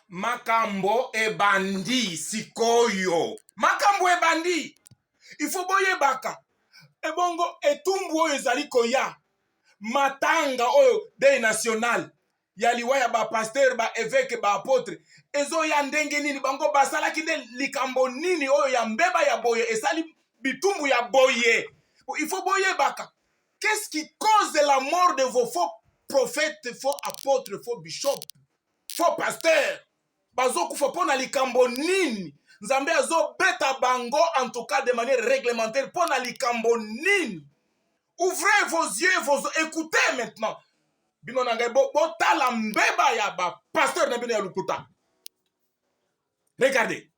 Makambo e bandi sikoyo. Makambo e bandi. Il faut boye baka. E bongo etumbu oyo ezali koya. Matanga oyo dei national. Yaliwa ya ba pasteur, ba évêque, ba apôtre. Ezo ya ndenge nini bango basala kinde likambo nini oyo ya mbeba ya boye esali bitumbu ya boye. Il faut boye baka. Qu'est-ce qui cause la mort de vos faux prophètes, faux apôtres, faux bishops, faux pasteurs? Bazo kufa pona likambo nini? Nzambe azo beta bango en tout cas de manière réglementaire pona likambo nini? Ouvrez vos yeux, écoutez maintenant. Bino nangay bo tala mbeba ya ba pasteur na bino ya lukuta. Regardez.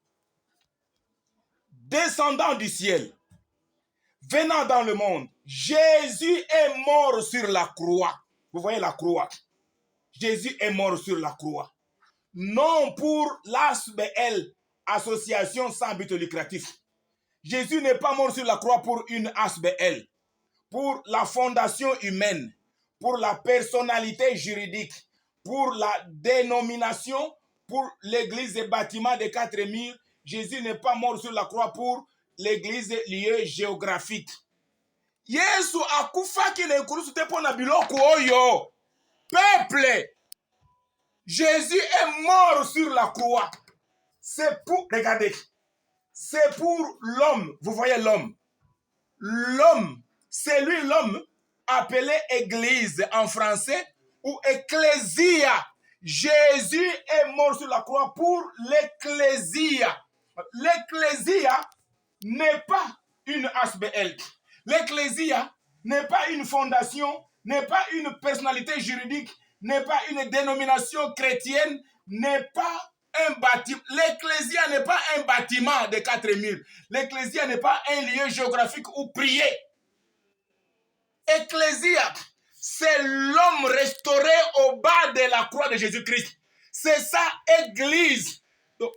Descendant du ciel, venant dans le monde, Jésus est mort sur la croix. Vous voyez la croix. Jésus est mort sur la croix. Non pour l'ASBL, association sans but lucratif. Jésus n'est pas mort sur la croix pour une ASBL, pour la fondation humaine, pour la personnalité juridique, pour la dénomination, pour l'église et bâtiment des 4 murs. Jésus n'est pas mort sur la croix pour l'église lieu géographique. Yesu akufaki na ekulusu te pona biloko oyo. Peuple, Jésus est mort sur la croix. C'est pour, regardez, c'est pour l'homme. Vous voyez l'homme. L'homme, c'est lui l'homme appelé église en français ou ecclésia. Jésus est mort sur la croix pour l'ecclésia. L'ecclésia n'est pas une ASBL. L'ecclésia n'est pas une fondation, n'est pas une personnalité juridique, n'est pas une dénomination chrétienne, n'est pas un bâtiment. L'ecclésia n'est pas un bâtiment de 4 murs. L'ecclésia n'est pas un lieu géographique où prier. Ecclésia, c'est l'homme restauré au bas de la croix de Jésus-Christ. C'est ça, église. Donc,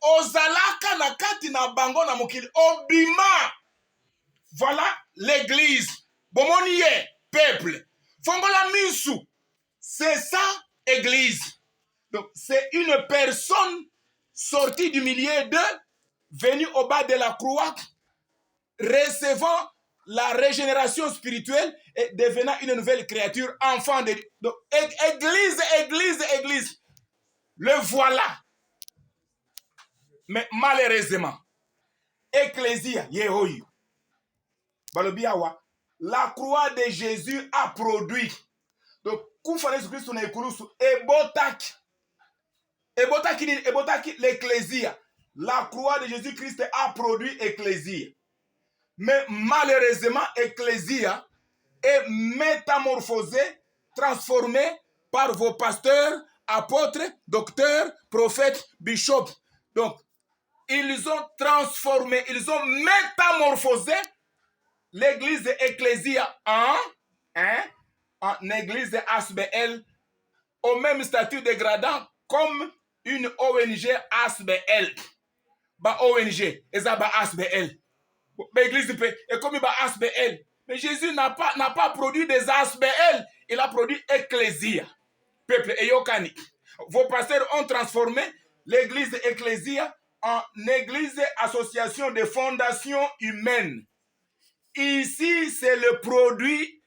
ozalaka na kati na bango na mokili obima. Voilà l'église. Bomoniye, peuple. Fongola misu. C'est ça, église. Donc, c'est une personne sortie du milieu d'eux, venue au bas de la croix, recevant la régénération spirituelle et devenant une nouvelle créature, enfant de Dieu. Donc, église, église, église. Le voilà. Mais malheureusement, ecclésia, yehoyo. Balobiawa, la croix de Jésus a produit. Donc, Koufane Jésus-Christ on a écouté ebotaki l'ecclésia. La croix de Jésus-Christ a produit ecclésia. Mais malheureusement, ecclésia est métamorphosée, transformée par vos pasteurs, apôtres, docteurs, prophètes, bishops. Donc, ils ont transformé, ils ont métamorphosé l'église ecclésia en église ASBL au même statut dégradant comme une ONG ASBL. Ba ONG, eza ba ASBL. L'église est comme ba ASBL. Mais Jésus n'a pas produit des ASBL, il a produit ecclésia. Peuple Eyokani. Vos pasteurs ont transformé l'église ecclésia en église association de fondation humaine. Ici, c'est le produit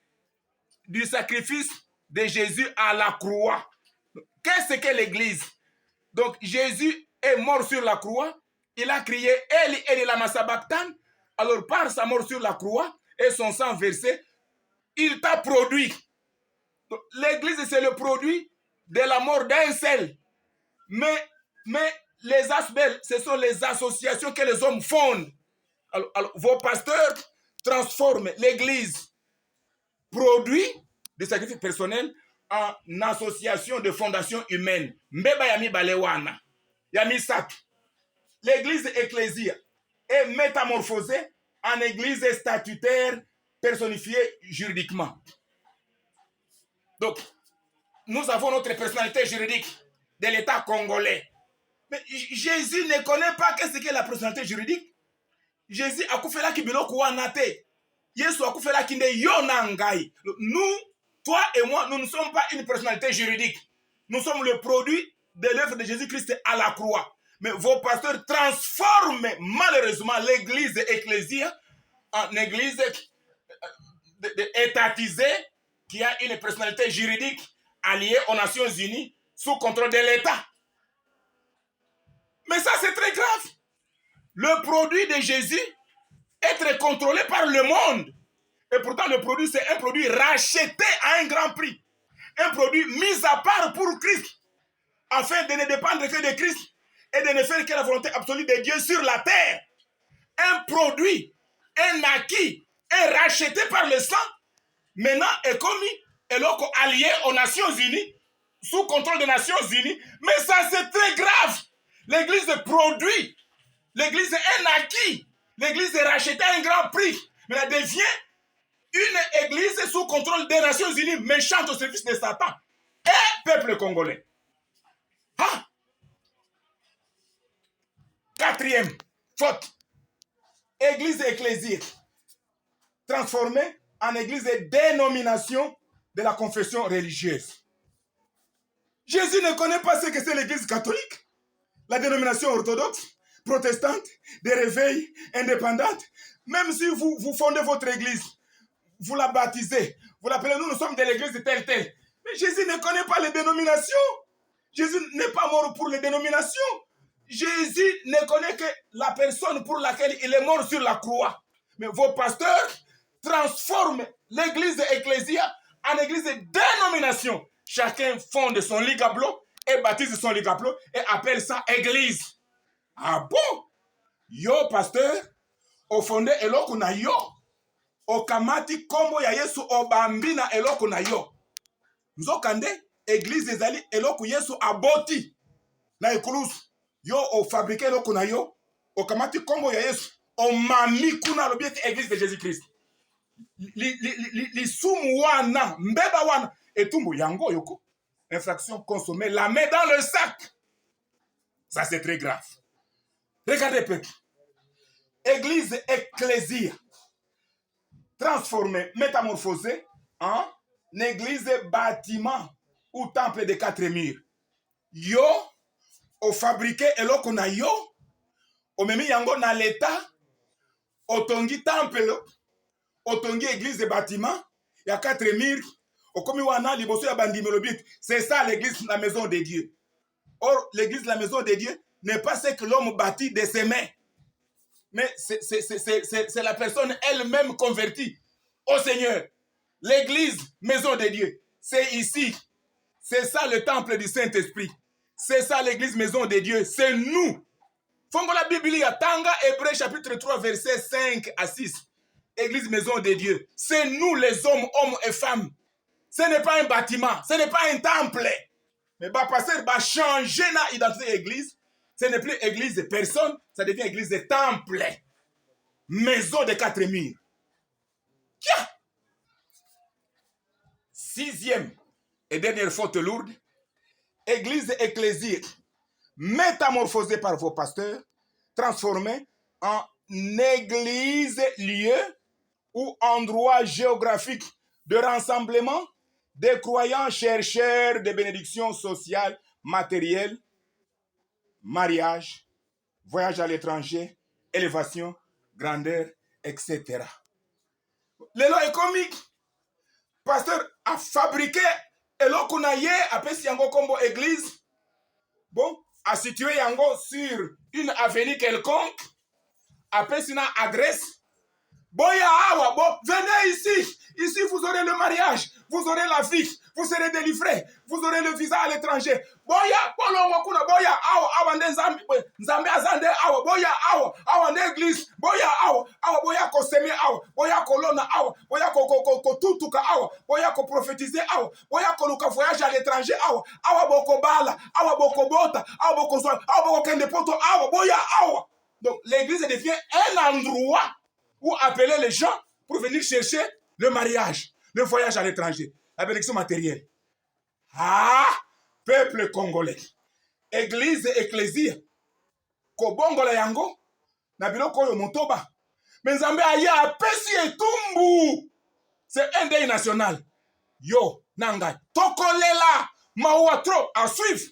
du sacrifice de Jésus à la croix. Qu'est-ce que l'église? Donc, Jésus est mort sur la croix. Il a crié Eli, Eli, lama sabachthani. Alors, par sa mort sur la croix et son sang versé, il t'a produit. L'église, c'est le produit de la mort d'un seul. Mais les ASBL, ce sont les associations que les hommes fondent. Alors, vos pasteurs transforment l'église produit de sacrifice personnel en association de fondation humaine. Mbeba yami balewana. Yami sak. L'église ecclésia est métamorphosée en église statutaire personnifiée juridiquement. Donc, nous avons notre personnalité juridique de l'État congolais. Mais Jésus ne connaît pas qu'est-ce qu'est la personnalité juridique. Jésus a koufela ki biloko wana te. Yesu a koufela ki nde yo na ngai. Nous, toi et moi, nous ne sommes pas une personnalité juridique. Nous sommes le produit de l'œuvre de Jésus-Christ à la croix. Mais vos pasteurs transforment malheureusement l'église ecclésiale en église étatisée qui a une personnalité juridique alliée aux Nations Unies sous contrôle de l'État. Mais ça, c'est très grave. Le produit de Jésus est très contrôlé par le monde. Et pourtant, le produit, c'est un produit racheté à un grand prix. Un produit mis à part pour Christ, afin de ne dépendre que de Christ et de ne faire que la volonté absolue de Dieu sur la terre. Un produit, un acquis, un racheté par le sang, maintenant est commis et donc allié aux Nations Unies, sous contrôle des Nations Unies. Mais ça, c'est très grave. L'église produit, l'église est un acquis, l'église est rachetée à un grand prix, mais elle devient une église sous contrôle des Nations Unies, méchante au service de Satan. Et peuple congolais. Ah. Quatrième faute. Église ecclésique transformée en église de dénomination de la confession religieuse. Jésus ne connaît pas ce que c'est l'église catholique, la dénomination orthodoxe, protestante, des réveils, indépendante. Même si vous fondez votre église, vous la baptisez, vous l'appelez, nous sommes de l'église de telle. Mais Jésus ne connaît pas les dénominations. Jésus n'est pas mort pour les dénominations. Jésus ne connaît que la personne pour laquelle il est mort sur la croix. Mais vos pasteurs transforment l'église ecclésiale en église de dénomination. Chacun fonde son ligablo et baptise son ligablo et appelle ça église. Ah bon? Yo, pasteur, au fondé eloko na yo. Okamati kombo ya Yesu obambi na eloko na yo. Nzokande, église ezali eloko Yesu aboti. Na ekulusu. Yo o fabriqué eloko na yo. Okamati kombo ya Yesu. Omami kuna lobiete église de Jésus-Christ. Li sumu wana, mbeba wana. Etumbu yango yoko. Infraction consommée, la met dans le sac. Ça c'est très grave. Regardez peuple. Église ecclésia. Transformée, métamorphosée en église bâtiment ou temple de 4 murs. Yo, au fabriqué eloko na yo, au memi yango na l'état, au tongi temple, au tongi église de bâtiment, il y a 4 murs, au komi wana liboso ya bandimelo bit. C'est ça l'église, la maison de Dieu. Or, l'église, la maison de Dieu, n'est pas ce que l'homme bâtit de ses mains. Mais c'est la personne elle-même convertie au Seigneur. L'église, maison de Dieu, c'est ici. C'est ça le temple du Saint-Esprit. C'est ça l'église, maison de Dieu. C'est nous. Fongola Biblia, Tanga, Hébreu chapitre 3, verset 5 à 6. Église, maison de Dieu. C'est nous les hommes et femmes. Ce n'est pas un bâtiment. Ce n'est pas un temple. Mais pasteur va changer notre identité église. Ce n'est plus église de personnes, ça devient église de temple. Maison de 4 murs. Tiens! 6e et dernière faute lourde. Église ecclésique métamorphosée par vos pasteurs, transformée en église lieu ou endroit géographique de rassemblement des croyants chercheurs de bénédictions sociales, matérielles, mariage, voyage à l'étranger, élévation, grandeur, etc. Le lot est comique. Pasteur a fabriqué eloko na ye apesi yango kombo église. Bon, a situé yango sur une avenue quelconque. Apesi na adresse. Boya awa, bon, venez ici. Ici, vous aurez le mariage. Vous aurez la vie. Vous serez délivré. Vous aurez le visa à l'étranger. Boya, polo wakuna, boya awa, awa nde nzambe azande awa, boya awa nde église, boya awa, boya ko semi awa, boya ko lona awa, boya ko tutuka awa, boya ko prophétiser awa, boya ko luka voyage à l'étranger awa boko bala, awa boko bota, awa boko kende poto awa, boya awa. Donc l'église devient un endroit où appeler les gens pour venir chercher le mariage, le voyage à l'étranger, la bénédiction matérielle. Ah, peuple congolais, église ecclésia, kobongola yango, na biloko oyo motoba, mais nzambe aya apesi etumbu, c'est un deuil national. Yo, nanga, tokolela, mawa trop, à suivre.